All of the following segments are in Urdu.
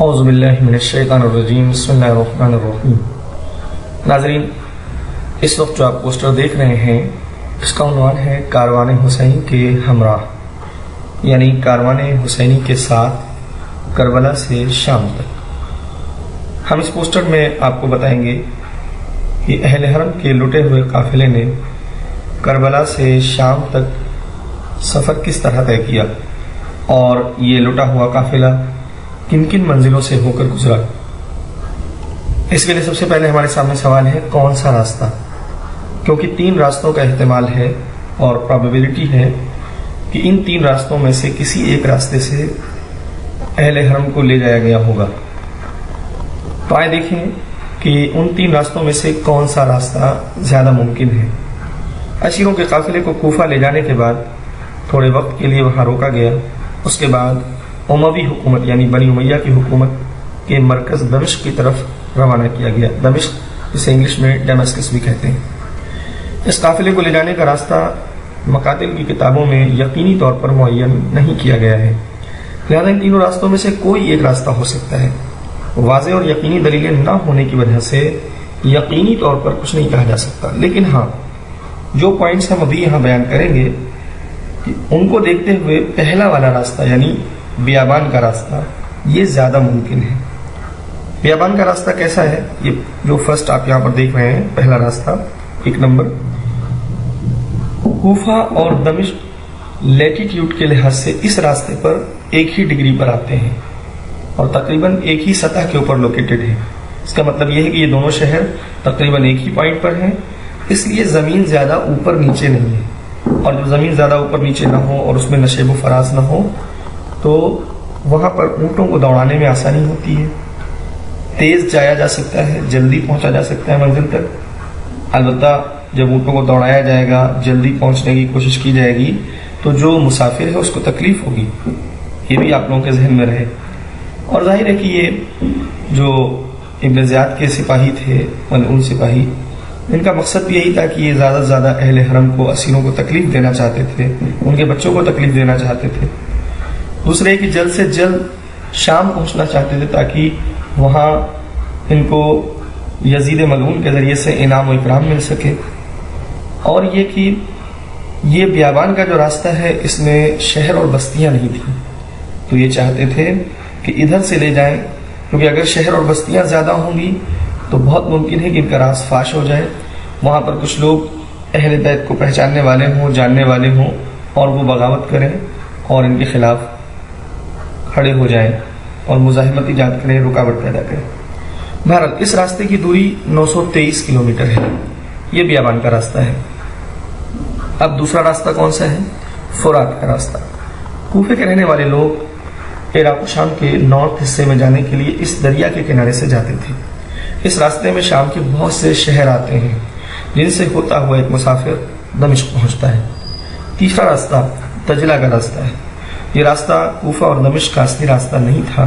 اعوذ باللہ من الشیطان الرجیم بسم اللہ الرحمن الرحیم۔ ناظرین، اس وقت جو آپ پوسٹر دیکھ رہے ہیں اس کا عنوان ہے کاروان حسین کے ہمراہ، یعنی کاروان حسینی کے ساتھ کربلا سے شام تک۔ ہم اس پوسٹر میں آپ کو بتائیں گے کہ اہل حرم کے لٹے ہوئے قافلے نے کربلا سے شام تک سفر کس طرح طے کیا اور یہ لٹا ہوا قافلہ کن کن منزلوں سے ہو کر گزرا۔ اس کے لیے سب سے پہلے ہمارے سامنے سوال ہے کون سا راستہ، کیونکہ 3 راستوں کا احتمال ہے اور پرابیبلٹی ہے کہ ان 3 راستوں میں سے کسی ایک راستے سے اہل حرم کو لے جایا گیا ہوگا۔ تو آئے دیکھیں کہ ان 3 راستوں میں سے کون سا راستہ زیادہ ممکن ہے۔ اسیروں کے قافلے کو کوفہ لے جانے کے بعد تھوڑے وقت کے لیے وہاں روکا گیا۔ اس کے بعد اموی حکومت یعنی بنی امیہ کی حکومت کے مرکز دمشق کی طرف روانہ کیا گیا۔ دمشق جسے انگلش میں ڈیمسکس بھی کہتے ہیں۔ اس قافلے کو لے جانے کا راستہ مقاتل کی کتابوں میں یقینی طور پر معین نہیں کیا گیا ہے، لہذا ان تینوں راستوں میں سے کوئی ایک راستہ ہو سکتا ہے۔ واضح اور یقینی دلیلیں نہ ہونے کی وجہ سے یقینی طور پر کچھ نہیں کہا جا سکتا، لیکن ہاں جو پوائنٹس ہم ابھی یہاں بیان کریں گے کہ ان کو دیکھتے ہوئے پہلا والا راستہ یعنی بیابان کا راستہ یہ زیادہ ممکن ہے۔ بیابان کا راستہ کیسا ہے؟ یہ جو فرسٹ آپ یہاں پر دیکھ رہے ہیں پہلا راستہ 1 نمبر، کوفہ اور دمشق لیٹیٹیوڈ کے لحاظ سے اس راستے پر ایک ہی ڈگری پر آتے ہیں اور تقریباً ایک ہی سطح کے اوپر لوکیٹڈ ہے۔ اس کا مطلب یہ ہے کہ یہ دونوں شہر تقریباً ایک ہی پوائنٹ پر ہیں، اس لیے زمین زیادہ اوپر نیچے نہیں ہے، اور جب زمین زیادہ اوپر نیچے نہ ہو اور اس میں نشیب و فراز نہ ہو تو وہاں پر اونٹوں کو دوڑانے میں آسانی ہوتی ہے، تیز جایا جا سکتا ہے، جلدی پہنچا جا سکتا ہے منزل تک۔ البتہ جب اونٹوں کو دوڑایا جائے گا، جلدی پہنچنے کی کوشش کی جائے گی تو جو مسافر ہے اس کو تکلیف ہوگی، یہ بھی آپ لوگوں کے ذہن میں رہے۔ اور ظاہر ہے کہ یہ جو ابن زیاد کے سپاہی تھے ملعون سپاہی، ان کا مقصد بھی یہی تھا کہ یہ زیادہ سے زیادہ اہل حرم کو اسیروں کو تکلیف دینا چاہتے تھے، ان کے بچوں کو تکلیف دینا چاہتے تھے۔ دوسرے کہ جلد سے جلد شام پہنچنا چاہتے تھے تاکہ وہاں ان کو یزید ملعون کے ذریعے سے انعام و اکرام مل سکے۔ اور یہ کہ یہ بیابان کا جو راستہ ہے اس میں شہر اور بستیاں نہیں تھیں، تو یہ چاہتے تھے کہ ادھر سے لے جائیں، کیونکہ اگر شہر اور بستیاں زیادہ ہوں گی تو بہت ممکن ہے کہ ان کا راز فاش ہو جائے، وہاں پر کچھ لوگ اہل بیت کو پہچاننے والے ہوں، جاننے والے ہوں، اور وہ بغاوت کریں اور ان کے خلاف کھڑے ہو جائیں اور مزاحمت ایجاد کریں، رکاوٹ پیدا کریں۔ بہرحال اس راستے کی دوری 923 کلومیٹر ہے، یہ بیابان کا راستہ ہے۔ اب دوسرا راستہ کون سا ہے؟ فرات کا راستہ۔ کوفے کے رہنے والے لوگ عراق و شام کے نارتھ حصے میں جانے کے لیے اس دریا کے کنارے سے جاتے تھے۔ اس راستے میں شام کے بہت سے شہر آتے ہیں جن سے ہوتا ہوا ایک مسافر دمشق پہنچتا ہے۔ تیسرا راستہ تجلہ کا راستہ ہے۔ یہ راستہ کوفہ اور دمشق کا اصلی راستہ نہیں تھا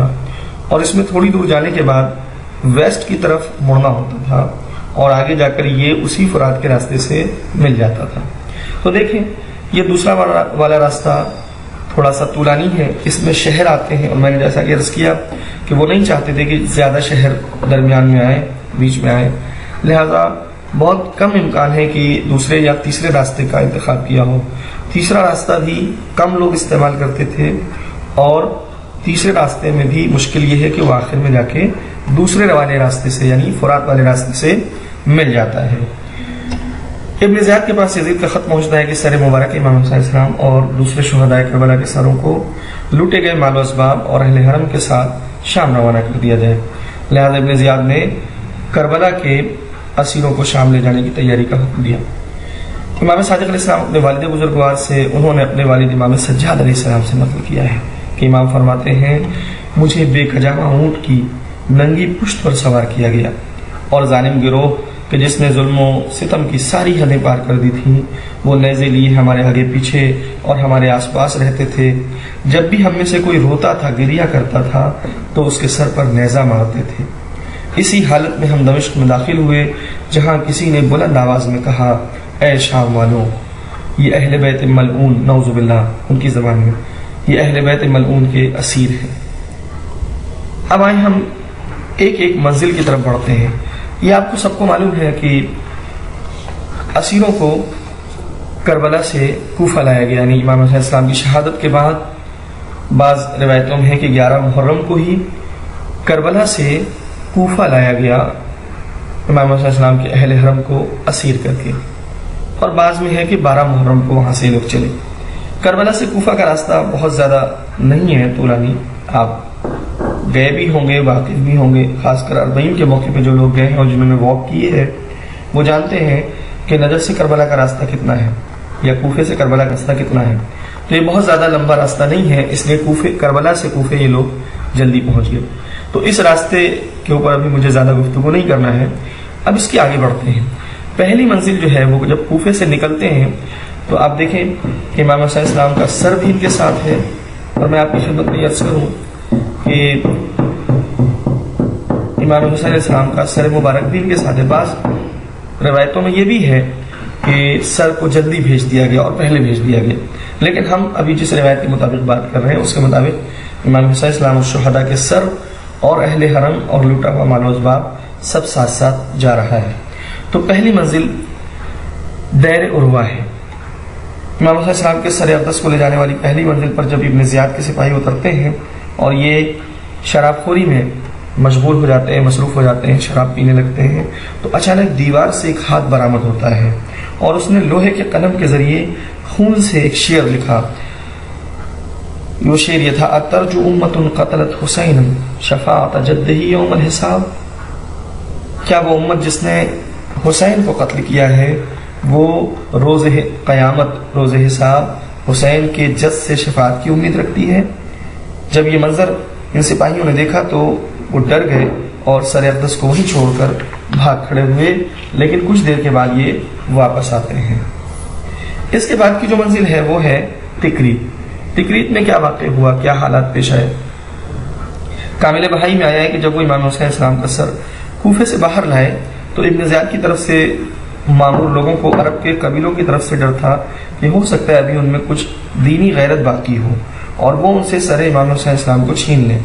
اور اس میں تھوڑی دور جانے کے بعد ویسٹ کی طرف مڑنا ہوتا تھا اور آگے جا کر یہ اسی فرات کے راستے سے مل جاتا تھا۔ تو دیکھیں یہ دوسرا والا راستہ تھوڑا سا طولانی ہے، اس میں شہر آتے ہیں اور میں نے جیسا کہ عرض کیا کہ وہ نہیں چاہتے تھے کہ زیادہ شہر درمیان میں آئے، بیچ میں آئے، لہذا بہت کم امکان ہے کہ دوسرے یا تیسرے راستے کا انتخاب کیا ہو۔ تیسرا راستہ بھی کم لوگ استعمال کرتے تھے اور تیسرے راستے میں بھی مشکل یہ ہے کہ وہ آخر میں جا کے دوسرے والے راستے سے یعنی فرات والے راستے سے مل جاتا ہے۔ ابن زیاد کے پاس یزید کا خط پہنچتا ہے کہ سر مبارک امام حسین علیہ السلام اور دوسرے شہداء کربلا کے سروں کو لوٹے گئے مال و اسباب اور اہل حرم کے ساتھ شام روانہ کر دیا جائے، لہذا ابن زیاد نے کربلا کے اسیروں کو شام لے جانے کی تیاری کا حکم دیا۔ امام صادق علیہ السلام اپنے والد بزرگوار سے انہوں نے اپنے والد امام سجاد علیہ السلام سے نقل کیا ہے کہ امام فرماتے ہیں مجھے بے کجاوا اونٹ کی ننگی پشت پر سوار کیا گیا اور ظالم گروہ کہ جس نے ظلم و ستم کی ساری حدیں پار کر دی تھیں وہ نیزے لیے ہمارے آگے پیچھے اور ہمارے آس پاس رہتے تھے۔ جب بھی ہم میں سے کوئی روتا تھا، گریا کرتا تھا تو اس کے سر پر نیزہ مارتے تھے۔ اسی حالت میں ہم دمشق میں داخل ہوئے جہاں کسی نے بلند آواز میں کہا اے شام والوں، یہ اہل بیت ملعون، نعوذ باللہ ان کی زبان میں، یہ اہل بیت ملعون کے اسیر ہیں۔ اب آئیں ہم ایک ایک منزل کی طرف بڑھتے ہیں. یہ آپ کو سب کو معلوم ہے کہ اسیروں کو کربلا سے کوفہ لایا گیا، یعنی امام حسین السلام کی شہادت کے بعد بعض روایتوں میں ہے کہ 11 محرم کو ہی کربلا سے کوفہ لایا گیا امام حسین السلام کے اہل حرم کو اسیر کر کے، اور بعض میں ہے کہ 12 محرم کو وہاں سے لوگ چلے. کربلا سے کوفہ کا راستہ بہت زیادہ نہیں ہے طولانی، آپ گئے بھی ہوں گے، واقف بھی ہوں گے، خاص کر اربعین کے موقع پہ جو لوگ گئے ہیں اور جنہوں نے واک کیے ہیں وہ جانتے ہیں کہ نجف سے کربلا کا راستہ کتنا ہے یا کوفے سے کربلا کا راستہ کتنا ہے. تو یہ بہت زیادہ لمبا راستہ نہیں ہے، اس لیے کربلا سے کوفے یہ لوگ جلدی پہنچ گئے. تو اس راستے کے اوپر ابھی مجھے زیادہ گفتگو نہیں کرنا ہے. اب اس کے آگے بڑھتے ہیں. پہلی منزل جو ہے وہ جب کوفے سے نکلتے ہیں تو آپ دیکھیں کہ امام حسین السلام کا سر بھی ان کے ساتھ ہے، اور میں آپ کی خدمت میں عرض کروں کہ امام حسین السلام کا سر مبارک بھی ان کے ساتھ ہے. بعض روایتوں میں یہ بھی ہے کہ سر کو جلدی بھیج دیا گیا اور پہلے بھیج دیا گیا، لیکن ہم ابھی جس روایت کے مطابق بات کر رہے ہیں اس کے مطابق امام حسین السلام اور شہداء کے سر اور اہل حرم اور لوٹا ہوا مال و اسباب سب ساتھ ساتھ جا رہا ہے. تو پہلی منزل دیر عروہ ہے. امام حسین السلام کے سر اقدس کو لے جانے والی پہلی منزل پر جب ابن زیاد کے سپاہی اترتے ہیں اور یہ شراب خوری میں مشغول ہو جاتے ہیں، مصروف ہو جاتے ہیں، شراب پینے لگتے ہیں، تو اچانک دیوار سے ایک ہاتھ برآمد ہوتا ہے اور اس نے لوہے کے قلم کے ذریعے خون سے ایک شعر لکھا. وہ شعر یہ تھا: اترجو امت قتلت حسین شفاعت جدہ یوم الحساب. کیا وہ امت جس نے حسین کو قتل کیا ہے وہ روز قیامت، روز حساب حسین کے جد سے شفاعت کی امید رکھتی ہے؟ جب یہ منظر ان سپاہیوں نے دیکھا تو وہ ڈر گئے اور سر اقدس کو وہیں چھوڑ کر بھاگ کھڑے ہوئے، لیکن کچھ دیر کے بعد یہ واپس آتے ہیں. اس کے بعد کی جو منزل ہے وہ ہے تکریت. تکریت میں کیا واقع ہوا، کیا حالات پیش آئے؟ کامل بہائی میں آیا ہے کہ جب وہ امام حسین السلام کا سر کوفے سے باہر لائے تو ابن زیاد کی طرف سے معمور لوگوں کو عرب کے قبیلوں کی طرف سے ڈر تھا کہ ہو سکتا ہے ابھی ان میں کچھ دینی غیرت باقی ہو اور وہ ان سے سر امام حسین السلام کو چھین لیں.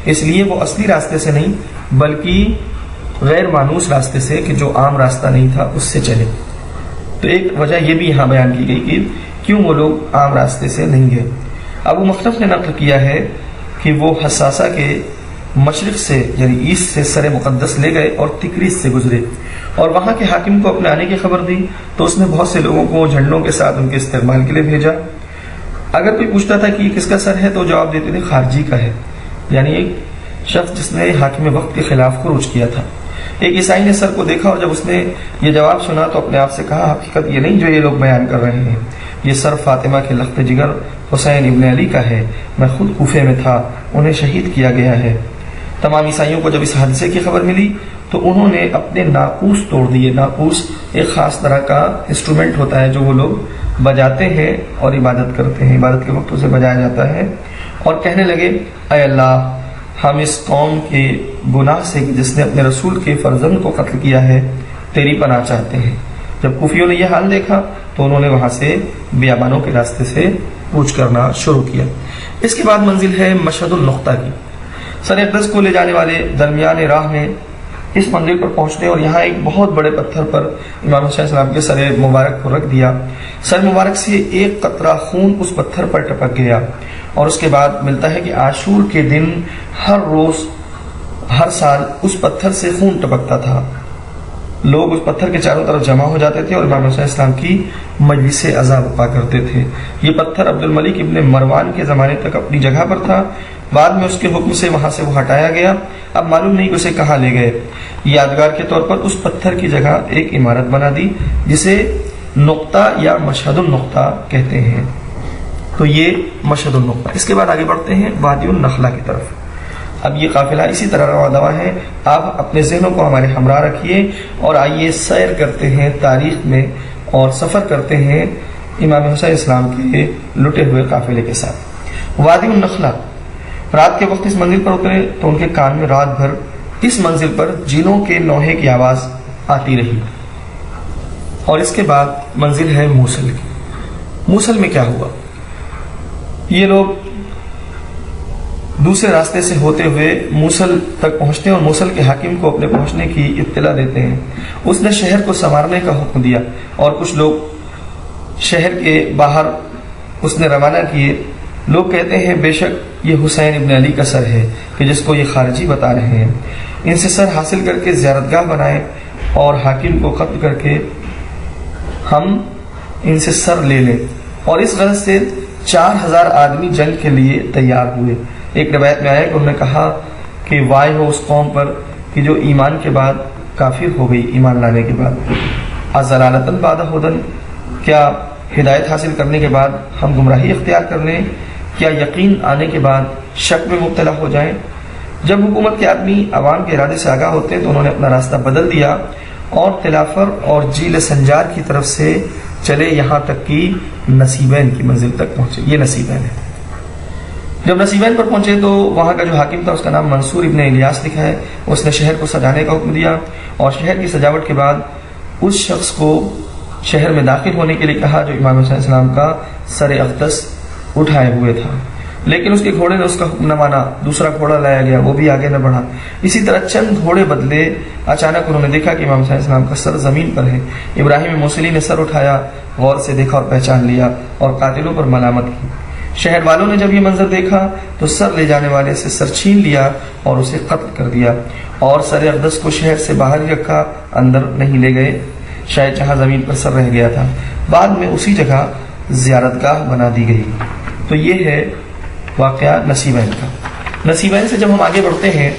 اس لیے وہ اصلی راستے سے نہیں بلکہ غیر مانوس راستے سے، کہ جو عام راستہ نہیں تھا، اس سے چلے. تو ایک وجہ یہ بھی یہاں بیان کی گئی کہ کیوں وہ لوگ عام راستے سے نہیں گئے. ابو مخنف نے نقل کیا ہے کہ وہ حساسہ کے مشرق سے یعنی ایسٹ سے سر مقدس لے گئے اور تکریت سے گزرے اور وہاں کے حاکم کو اپنے آنے کی خبر دی تو اس نے بہت سے لوگوں کو جھنڈوں کے ساتھ ان کے استقبال کے لیے بھیجا. اگر کوئی پوچھتا تھا کہ یہ کس کا سر ہے تو جواب دیتے تھے خارجی کا ہے، یعنی ایک شخص جس نے حاکم وقت کے خلاف خروج کیا تھا. ایک عیسائی نے سر کو دیکھا اور جب اس نے یہ جواب سنا تو اپنے آپ سے کہا حقیقت یہ نہیں جو یہ لوگ بیان کر رہے ہیں، یہ سر فاطمہ کے لخت جگر حسین ابن علی کا ہے، میں خود کوفے میں تھا، انہیں شہید کیا گیا ہے. تمام عیسائیوں کو جب اس حادثے کی خبر ملی تو انہوں نے اپنے ناقوس توڑ دیے. ناقوس ایک خاص طرح کا انسٹرومنٹ ہوتا ہے جو وہ لوگ بجاتے ہیں اور عبادت کرتے ہیں، عبادت کے وقت اسے بجایا جاتا ہے، اور کہنے لگے اے اللہ ہم اس قوم کے گناہ سے جس نے اپنے رسول کے فرزند کو قتل کیا ہے تیری پناہ چاہتے ہیں. جب کوفیوں نے یہ حال دیکھا تو انہوں نے وہاں سے بیابانوں کے راستے سے کوچ کرنا شروع کیا. اس کے بعد منزل ہے مشہد النقطہ کی. سر اقدس کو لے جانے والے درمیان راہ میں اس منزل پر پہنچنے اور یہاں ایک بہت بڑے پتھر پر امام حسین السلام کے سر مبارک کو رکھ دیا. سر مبارک سے ایک قطرہ خون اس پتھر پر ٹپک گیا اور اس کے بعد ملتا ہے کہ عاشور کے دن ہر روز ہر سال اس پتھر سے خون ٹپکتا تھا. لوگ اس پتھر کے چاروں طرف جمع ہو جاتے تھے اور امام حسین السلام کی مجلس عزا برپا کرتے تھے. یہ پتھر عبد الملک ابن مروان کے زمانے تک اپنی جگہ پر تھا، بعد میں اس کے حکم سے وہاں سے وہ ہٹایا گیا. اب معلوم نہیں کہ اسے کہاں لے گئے. یادگار کے طور پر اس پتھر کی جگہ ایک عمارت بنا دی جسے نقطہ یا مشہد النقطہ کہتے ہیں. تو یہ مشہد النقطہ. اس کے بعد آگے بڑھتے ہیں وادی النخلہ کی طرف. اب یہ قافلہ اسی طرح رواں دواں ہے. آپ اپنے ذہنوں کو ہمارے ہمراہ رکھیے اور آئیے سیر کرتے ہیں تاریخ میں اور سفر کرتے ہیں امام حسین اسلام کے لٹے ہوئے قافلے کے ساتھ. وادی النخلہ. رات کے وقت اس منزل پر اترے تو ان کے کان میں رات بھر اس منزل پر جینوں کے نوحے کی آواز آتی رہی. اور اس کے بعد منزل ہے موصل کی. موصل میں کیا ہوا؟ یہ لوگ دوسرے راستے سے ہوتے ہوئے موصل تک پہنچتے ہیں اور موصل کے حاکم کو اپنے پہنچنے کی اطلاع دیتے ہیں۔ اس نے شہر کو سنوارنے کا حکم دیا اور کچھ لوگ شہر کے باہر اس نے روانہ کیے۔ لوگ کہتے ہیں بے شک یہ حسین ابن علی کا سر ہے کہ جس کو یہ خارجی بتا رہے ہیں، ان سے سر حاصل کر کے زیارتگاہ بنائے اور حاکم کو قتل کر کے ہم ان سے سر لے لیں۔ اور اس غرض سے 4000 آدمی جنگ کے لیے تیار ہوئے۔ ایک روایت میں آیا کہ انہوں نے کہا کہ وائے ہو اس قوم پر کہ جو ایمان کے بعد کافر ہو گئی، ایمان لانے کے بعد، ازلالتن بعد ہدن، کیا ہدایت حاصل کرنے کے بعد ہم گمراہی اختیار کر لیں، کیا یقین آنے کے بعد شک میں مبتلا ہو جائیں۔ جب حکومت کے آدمی عوام کے ارادے سے آگاہ ہوتے تو انہوں نے اپنا راستہ بدل دیا اور تلافر اور جیل سنجار کی طرف سے چلے، یہاں تک کہ نصیبین کی منزل تک پہنچے۔ یہ نصیبین ہے۔ جب نصیبین پر پہنچے تو وہاں کا جو حاکم تھا اس کا نام منصور ابن الیاس لکھا ہے، اس نے شہر کو سجانے کا حکم دیا اور شہر کی سجاوٹ کے بعد اس شخص کو شہر میں داخل ہونے کے لیے کہا جو امام حسین السلام کا سر اقدس اٹھائے ہوئے تھا، لیکن اس کے گھوڑے نے اس کا حکم نہ مانا، دوسرا گھوڑا لایا گیا، وہ بھی آگے نہ بڑھا۔ اسی طرح چند گھوڑے بدلے، اچانک انہوں نے دیکھا کہ امام حسین السلام کا سر زمین پر ہے۔ ابراہیم موصلی نے سر اٹھایا، غور سے دیکھا اور پہچان لیا اور قاتلوں پر ملامت کی۔ شہر والوں نے جب یہ منظر دیکھا تو سر لے جانے والے سے سر چھین لیا اور اسے قتل کر دیا، اور سر اقدس کو شہر سے باہر ہی رکھا، اندر نہیں لے گئے، شاید جہاں زمین پر سر رہ گیا تھا۔ بعد میں اسی جگہ زیارتگاہ بنا دی گئی۔ تو یہ ہے واقعہ نصیبین کا۔ نصیبین سے جب ہم آگے بڑھتے ہیں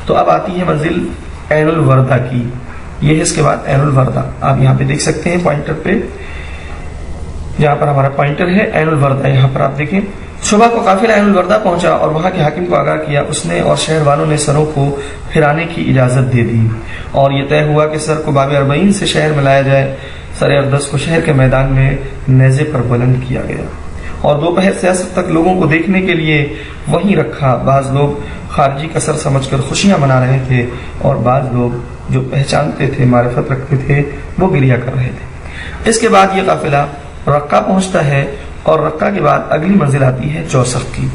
تو اب آتی ہے منزل عین الوردہ کی۔ یہ ہے اس کے بعد عین الوردہ، آپ یہاں پہ دیکھ سکتے ہیں پوائنٹر پہ، جہاں پر ہمارا پوائنٹر ہے عین الوردہ، یہاں پر آپ دیکھیں۔ صبح کو قافلہ عین الوردہ پہنچا اور وہاں کے حاکم کو آگاہ کیا، اس نے اور شہر والوں نے سروں کو پھرانے کی اجازت دے دی اور یہ طے ہوا کہ سر کو باب 40 سے شہر میں لایا جائے۔ سر اقدس کو شہر کے میدان میں نیزے پر بلند کیا گیا اور دوپہر سے عصر تک لوگوں کو دیکھنے کے لیے وہیں رکھا۔ بعض لوگ خارجی کا سر سمجھ کر خوشیاں منا رہے تھے اور بعض لوگ جو پہچانتے تھے، معرفت رکھتے تھے، وہ گریہ کر رہے تھے۔ اس کے بعد یہ قافلہ رقہ پہنچتا ہے اور رقہ کے بعد اگلی منزل آتی ہے جوسق کی۔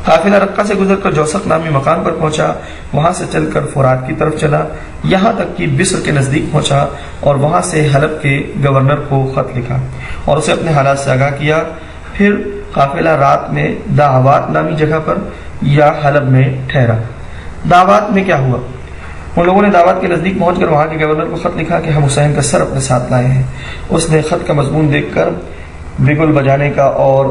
قافلہ رقہ سے گزر کر جوسق نامی مقام پر پہنچا، وہاں سے چل کر فرات کی طرف چلا، یہاں تک کہ بصر کے نزدیک پہنچا اور وہاں سے حلب کے گورنر کو خط لکھا اور اسے اپنے حالات سے آگاہ کیا۔ پھر قافلہ رات میں دعوات نامی جگہ پر یا حلب میں ٹھہرا۔ دعوات میں کیا ہوا؟ ان لوگوں نے دعوات کے نزدیک پہنچ کر وہاں کے گورنر کو خط لکھا کہ ہم حسین کا سر اپنے ساتھ لائے ہیں۔ اس نے خط کا مضمون دیکھ کر بگل بجانے کا اور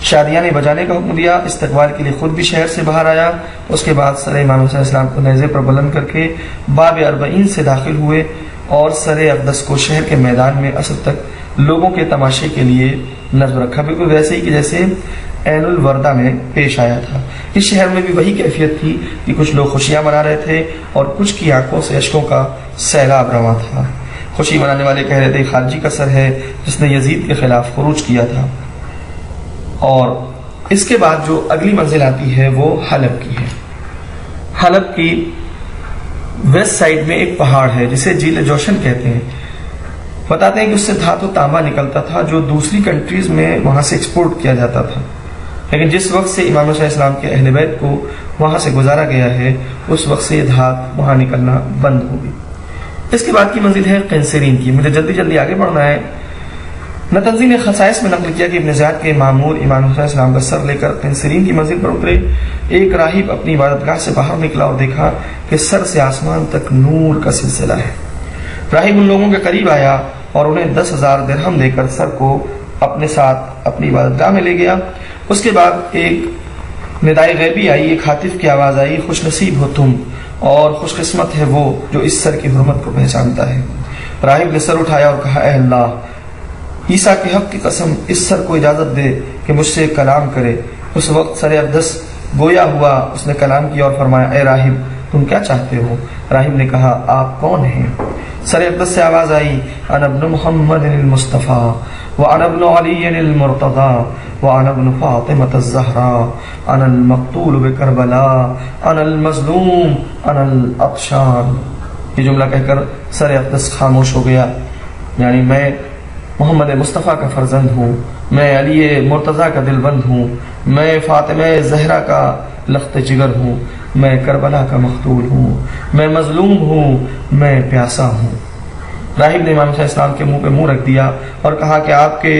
شادیانے بجانے کا حکم دیا۔ استقبال کے لیے خود بھی شہر سے باہر آیا۔ اس کے بعد سر امام حسین السلام کو نیزے پر بلند کر کے باب 40 سے داخل ہوئے اور سر اقدس کو شہر کے میدان میں عصر تک لوگوں کے تماشے کے لیے نصب رکھا، بالکل ویسے ہی کہ جیسے عین الوردہ میں پیش آیا تھا۔ اس شہر میں بھی وہی کیفیت تھی کہ کچھ لوگ خوشیاں منا رہے تھے اور کچھ کی آنکھوں سے اشکوں کا سیلاب رواں تھا۔ خوشی منانے والے کہہ رہے تھے خارجی کا سر ہے جس نے یزید کے خلاف خروج کیا تھا۔ اور اس کے بعد جو اگلی منزل آتی ہے وہ حلب کی ہے۔ حلب کی ویسٹ سائڈ میں ایک پہاڑ ہے جسے جیل جوشن کہتے ہیں۔ بتاتے ہیں کہ اس سے دھات و تانبا نکلتا تھا جو دوسری کنٹریز میں وہاں سے ایکسپورٹ کیا جاتا تھا، لیکن جس وقت سے امام حسین السلام کے اہل بیت کو وہاں سے گزارا گیا ہے اس وقت سے یہ دھات وہاں نکلنا بند ہو گئی۔ اس کے بعد کی منزل ہے قنسرین کی۔ مجھے جلدی جلدی آگے بڑھنا ہے۔ نتنزی نے خصائص میں نقل کیا کہ ابن زیاد کے مامور امام حسین السلام کا سر لے کر قنسرین کی منزل پر اترے۔ ایک راہب اپنی عبادت گاہ سے باہر نکلا اور دیکھا کہ سر سے آسمان تک نور کا سلسلہ ہے۔ راہب ان لوگوں کے قریب آیا اور انہیں 10,000 درہم دے کر سر کو اپنے ساتھ اپنی عبادت گاہ میں لے گیا۔ اس کے بعد ایک ندائے غیبی آئی، ایک ہاتف کی آواز آئی، خوش نصیب ہو تم اور خوش قسمت ہے وہ جو اس سر کی حرمت کو پہچانتا ہے۔ راہب نے سر اٹھایا اور کہا اے اللہ، عیسیٰ کے حق کی قسم اس سر کو اجازت دے کہ مجھ سے کلام کرے۔ اس وقت سر اقدس گویا ہوا، اس نے کلام کیا اور فرمایا اے راہب تم کیا چاہتے ہو؟ راہب نے کہا آپ کون ہیں؟ سر اقدس سے آواز آئی انا ابن محمد المصطفیٰ وانا ابن علی المرتضی وانا ابن فاطمة الزہراء انا المقتول بکربلا انا المظلوم انا العطشان۔ یہ جملہ کہہ کر سر اقدس خاموش ہو گیا، یعنی میں محمد مصطفیٰ کا فرزند ہوں، میں علی مرتضیٰ کا دل بند ہوں، میں فاطمہ زہرا کا لخت جگر ہوں، میں کربلا کا مقتول ہوں، میں مظلوم ہوں، میں پیاسا ہوں۔ راہب نے امام حسین السلام کے منہ پہ منہ رکھ دیا اور کہا کہ آپ کے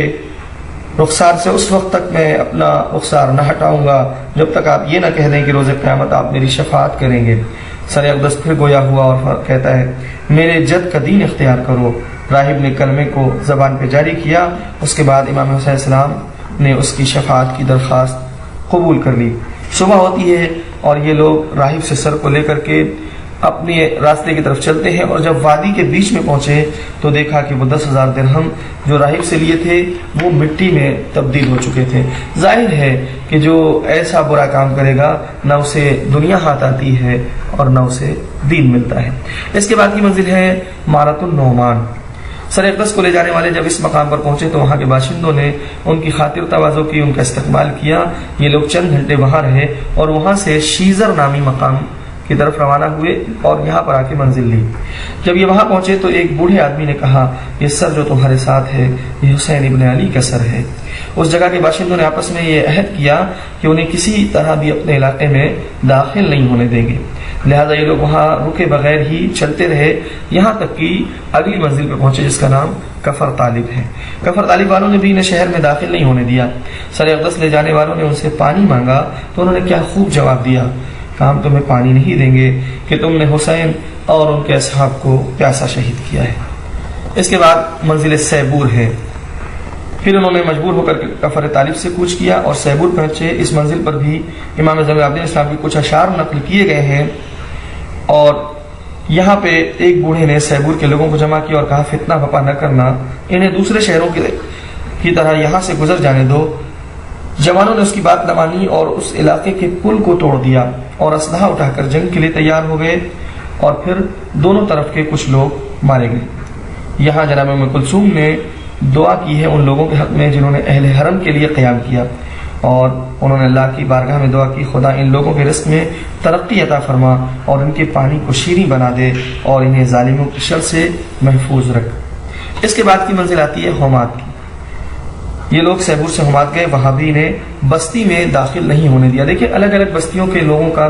رخسار سے اس وقت تک میں اپنا رخسار نہ ہٹاؤں گا جب تک آپ یہ نہ کہہ دیں کہ روز قیامت آپ میری شفاعت کریں گے۔ سر اقدس پھر گویا ہوا اور کہتا ہے میرے جد کا دین اختیار کرو۔ راہب نے کلمے کو زبان پہ جاری کیا، اس کے بعد امام حسین السلام نے اس کی شفاعت کی درخواست قبول کر لی۔ صبح ہوتی ہے اور یہ لوگ راہب سے سر کو لے کر کے اپنے راستے کی طرف چلتے ہیں، اور جب وادی کے بیچ میں پہنچے تو دیکھا کہ وہ 10,000 درہم جو راہب سے لیے تھے وہ مٹی میں تبدیل ہو چکے تھے۔ ظاہر ہے کہ جو ایسا برا کام کرے گا نہ اسے دنیا ہاتھ آتی ہے اور نہ اسے دین ملتا ہے۔ اس کے بعد کی منزل ہے مارت النعمان۔ سر اقدس کو لے جانے والے جب اس مقام پر پہنچے تو وہاں کے باشندوں نے ان کی خاطر تواضع کی، ان کا استقبال کیا۔ یہ لوگ چند گھنٹے وہاں رہے اور وہاں سے شیزر نامی مقام کی طرف روانہ ہوئے اور یہاں پر آ کے منزل لی۔ جب یہ وہاں پہنچے تو ایک بوڑھے آدمی نے کہا یہ سر جو تمہارے ساتھ ہے یہ حسین ابن علی کا سر ہے۔ اس جگہ کے باشندوں نے آپس میں یہ عہد کیا کہ انہیں کسی طرح بھی اپنے علاقے میں داخل نہیں ہونے دیں گے، لہذا یہ لوگ وہاں رکے بغیر ہی چلتے رہے یہاں تک کہ اگلی منزل پہ پہنچے جس کا نام کفر طالب ہے۔ کفر طالب والوں نے بھی انہیں شہر میں داخل نہیں ہونے دیا۔ سر اقدس لے جانے والوں نے ان سے پانی مانگا تو انہوں نے کیا خوب جواب دیا کہ ہم تمہیں پانی نہیں دیں گے کہ تم نے حسین اور ان کے اصحاب کو پیاسا شہید کیا ہے۔ اس کے بعد منزل سیبور ہے۔ پھر انہوں نے مجبور ہو کر کفر طالب سے کوچ کیا اور سیبور پہنچے۔ اس منزل پر بھی امام زین العابدین اسلام کی کچھ اشعار نقل کیے گئے ہیں، اور یہاں پہ ایک بوڑھے نے سیبور کے لوگوں کو جمع کیا اور کہا فتنہ بپا نہ کرنا، انہیں دوسرے شہروں کی طرح یہاں سے گزر جانے دو۔ جوانوں نے اس کی بات نہ مانی اور اس علاقے کے پل کو توڑ دیا اور اسلحہ اٹھا کر جنگ کے لیے تیار ہو گئے، اور پھر دونوں طرف کے کچھ لوگ مارے گئے۔ یہاں جناب ام کلثوم نے دعا کی ہے ان لوگوں کے حق میں جنہوں نے اہل حرم کے لیے قیام کیا، اور انہوں نے اللہ کی بارگاہ میں دعا کی خدا ان لوگوں کے رزق میں ترقی عطا فرما اور ان کے پانی کو شیریں بنا دے اور انہیں ظالموں کی شر سے محفوظ رکھ۔ اس کے بعد کی منزل آتی ہے حماد کی۔ یہ لوگ سیبور سے حماد گئے، وہاں بھی انہیں بستی میں داخل نہیں ہونے دیا۔ دیکھیں الگ الگ بستیوں کے لوگوں کا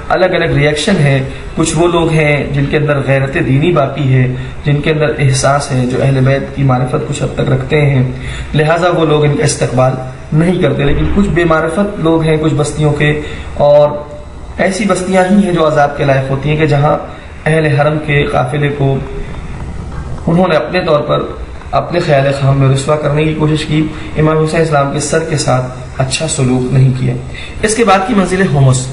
الگ الگ ریئیکشن ہے۔ کچھ وہ لوگ ہیں جن کے اندر غیرت دینی باقی ہے، جن کے اندر احساس ہے، جو اہل بیت کی معرفت کچھ حد تک رکھتے ہیں، لہٰذا وہ لوگ ان کا استقبال نہیں کرتے۔ لیکن کچھ بے معرفت لوگ ہیں کچھ بستیوں کے، اور ایسی بستیاں ہی ہیں جو عذاب کے لائق ہوتی ہیں کہ جہاں اہل حرم کے قافلے کو انہوں نے اپنے طور پر اپنے خیال خام میں رسوا کرنے کی کوشش کی، امام حسین اسلام کے سر کے ساتھ اچھا سلوک نہیں کیا۔ اس کے بعد کی منزل حمص۔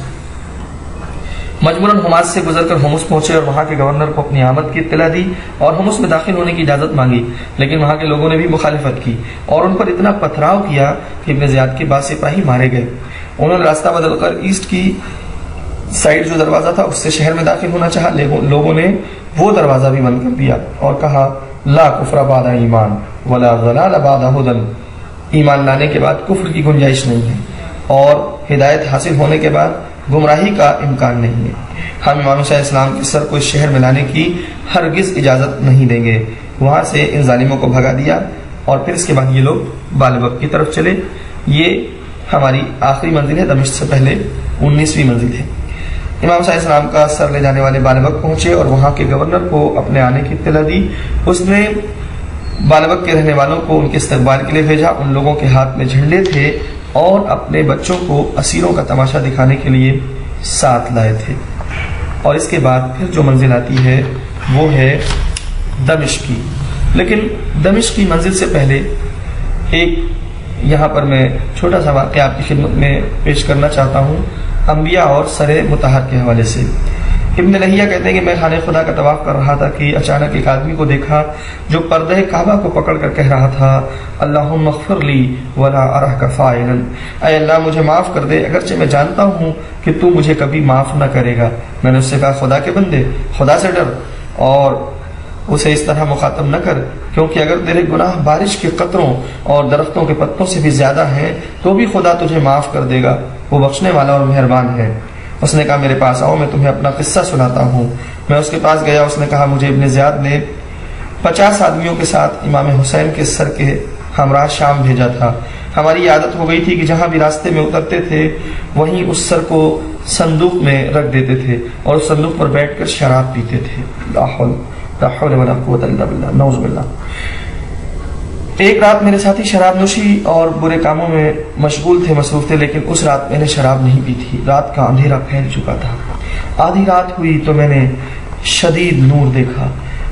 مجبوراً حماس سے گزر کر حمص پہنچے اور وہاں کے گورنر کو اپنی آمد کی اطلاع دی اور حمص میں داخل ہونے کی اجازت مانگی، لیکن وہاں کے لوگوں نے بھی مخالفت کی اور ان پر اتنا پتھراؤ کیا کہ ابن زیاد کے بعد سپاہی مارے گئے۔ انہوں نے راستہ بدل کر ایسٹ کی سائڈ جو دروازہ تھا اس سے شہر میں داخل ہونا چاہا، لوگوں نے وہ دروازہ بھی بند کر دیا اور کہا لا کفر بعد ایمان ولا ضلال بعد ہدی، ایمان لانے کے بعد کفر کی گنجائش نہیں ہے اور ہدایت حاصل ہونے کے بعد گمراہی کا امکان نہیں ہے۔ ہم امام حسین اسلام کے سر کو اس شہر میں لانے کی ہرگز اجازت نہیں دیں گے۔ وہاں سے ان ظالموں کو بھگا دیا اور پھر اس کے بعد یہ لوگ بالبک کی طرف چلے۔ یہ ہماری آخری منزل ہے، دمشق سے پہلے 19ویں منزل ہے۔ امام حسین السلام کا سر لے جانے والے بالبک پہنچے اور وہاں کے گورنر کو اپنے آنے کی اطلاع دی۔ اس نے بالبک کے رہنے والوں کو ان کے استقبال کے لیے بھیجا۔ ان لوگوں کے ہاتھ میں جھنڈے تھے اور اپنے بچوں کو اسیروں کا تماشا دکھانے کے لیے ساتھ لائے تھے۔ اور اس کے بعد پھر جو منزل آتی ہے وہ ہے دمشق کی۔ لیکن دمشق کی منزل سے پہلے ایک یہاں پر میں چھوٹا سا واقعہ آپ کی خدمت میں پیش کرنا چاہتا ہوں، انبیاء اور سر مطہر کے حوالے سے۔ ابن لہیہ کہتے ہیں کہ میں خانہ خدا کا طواف کر رہا تھا کہ اچانک ایک آدمی کو دیکھا جو پردہ کعبہ کو پکڑ کر کہہ رہا تھا اللہم اغفر لی ولا ارحک فاعلا، اے اللہ مجھے معاف کر دے اگرچہ میں جانتا ہوں کہ تو مجھے کبھی معاف نہ کرے گا۔ میں نے اس سے کہا خدا کے بندے خدا سے ڈر اور اسے اس طرح مخاطب نہ کر، کیونکہ اگر تیرے گناہ بارش کے قطروں اور درختوں کے پتوں سے بھی زیادہ ہیں تو بھی خدا تجھے معاف کر دے گا، وہ بخشنے والا اور مہربان ہے۔ اس نے کہا میرے پاس آؤ میں تمہیں اپنا قصہ سناتا ہوں۔ میں اس کے پاس گیا، اس نے کہا مجھے ابن زیاد نے 50 آدمیوں کے ساتھ امام حسین کے سر کے ہمراہ شام بھیجا تھا۔ ہماری عادت ہو گئی تھی کہ جہاں بھی راستے میں اترتے تھے وہیں اس سر کو صندوق میں رکھ دیتے تھے اور اس صندوق پر بیٹھ کر شراب پیتے تھے. لا حول ولا قوت الا باللہ، نعوذ باللہ. ایک رات میرے ساتھی شراب نوشی اور برے کاموں میں مشغول تھے، مصروف تھے، لیکن اس رات میں نے شراب نہیں پی تھی. رات کا اندھیرا پھیل چکا تھا. آدھی رات ہوئی تو میں نے شدید نور دیکھا،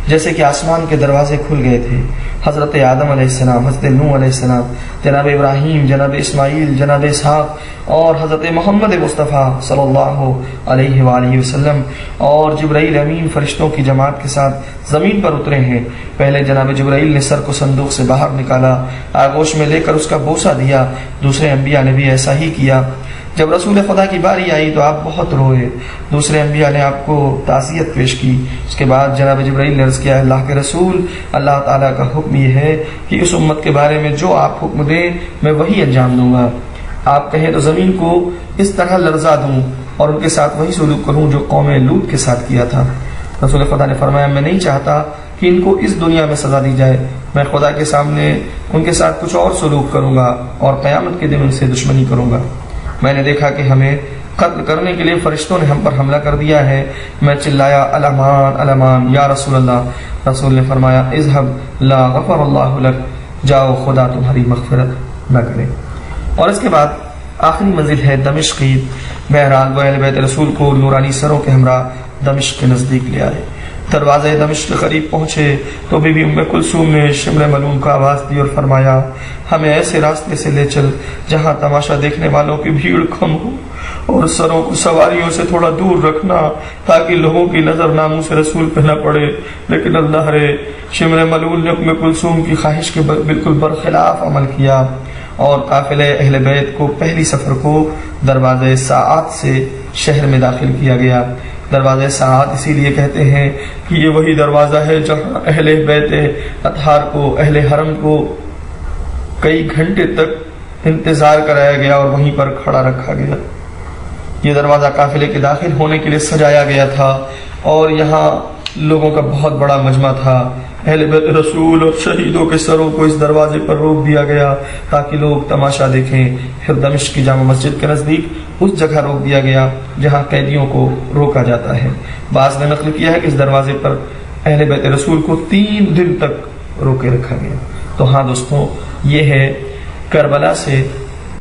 جیسے کہ آسمان کے دروازے کھل گئے تھے. حضرت آدم علیہ السلام، حضرت نوح علیہ السلام، جناب ابراہیم، جناب اسماعیل، جناب اسحاق اور حضرت محمد مصطفیٰ صلی اللہ علیہ وآلہ وسلم اور جبرائیل امین فرشتوں کی جماعت کے ساتھ زمین پر اترے ہیں. پہلے جناب جبرائیل نے سر کو صندوق سے باہر نکالا، آغوش میں لے کر اس کا بوسہ دیا. دوسرے انبیاء نے بھی ایسا ہی کیا. جب رسول خدا کی باری آئی تو آپ بہت روئے. دوسرے انبیاء نے آپ کو تعزیت پیش کی. اس کے بعد جناب جبرائیل نے عرض کیا، اللہ کے رسول، اللہ تعالیٰ کا حکم یہ ہے کہ اس امت کے بارے میں جو آپ حکم دیں میں وہی انجام دوں گا. آپ کہیں تو زمین کو اس طرح لرزا دوں اور ان کے ساتھ وہی سلوک کروں جو قوم لوط کے ساتھ کیا تھا. رسول خدا نے فرمایا، میں نہیں چاہتا کہ ان کو اس دنیا میں سزا دی جائے. میں خدا کے سامنے ان کے ساتھ کچھ اور سلوک کروں گا اور قیامت کے دن ان سے دشمنی کروں گا. میں نے دیکھا کہ ہمیں قتل کرنے کے لیے فرشتوں نے ہم پر حملہ کر دیا ہے. میں چلایا، الامان الامان یا رسول اللہ. رسول نے فرمایا، اذهب لا غفر اللہ لک، جاؤ خدا تمہاری مغفرت نہ کرے. اور اس کے بعد آخری منزل ہے دمشقی. بہرحال وہ اہل بیت رسول کو نورانی سروں کے ہمراہ دمشق کے نزدیک لے آئے. دروازے دمشق کے قریب پہنچے تو بی بی ام کلثوم نے شمر ملعون کو آواز دی اور فرمایا، ہمیں ایسے راستے سے لے چل جہاں تماشا دیکھنے والوں کی بھیڑ کم ہو اور سروں کو سواریوں سے تھوڑا دور رکھنا تاکہ لوگوں کی نظر ناموس رسول پہ نہ پڑے. لیکن اللہ رے، شمر ملعون نے ام کلثوم کی خواہش کے بالکل برخلاف عمل کیا اور قافلے اہل بیت کو پہلی سفر کو دروازے ساعات سے شہر میں داخل کیا گیا. دروازے ساعات اسی لیے کہتے ہیں کہ یہ وہی دروازہ ہے جہاں اہل بیت اطہار کو، اہل حرم کو کئی گھنٹے تک انتظار کرایا گیا اور وہیں پر کھڑا رکھا گیا. یہ دروازہ قافلے کے داخل ہونے کے لیے سجایا گیا تھا اور یہاں لوگوں کا بہت بڑا مجمع تھا. اہل بیت رسول اور شہیدوں کے سروں کو اس دروازے پر روک دیا گیا تاکہ لوگ تماشا دیکھیں. پھر دمشق کی جامع مسجد کے نزدیک اس جگہ روک دیا گیا جہاں قیدیوں کو روکا جاتا ہے. بعض نے نقل کیا ہے کہ اس دروازے پر اہل بیت رسول کو 3 دن تک روکے رکھا گیا. تو ہاں دوستوں، یہ ہے کربلا سے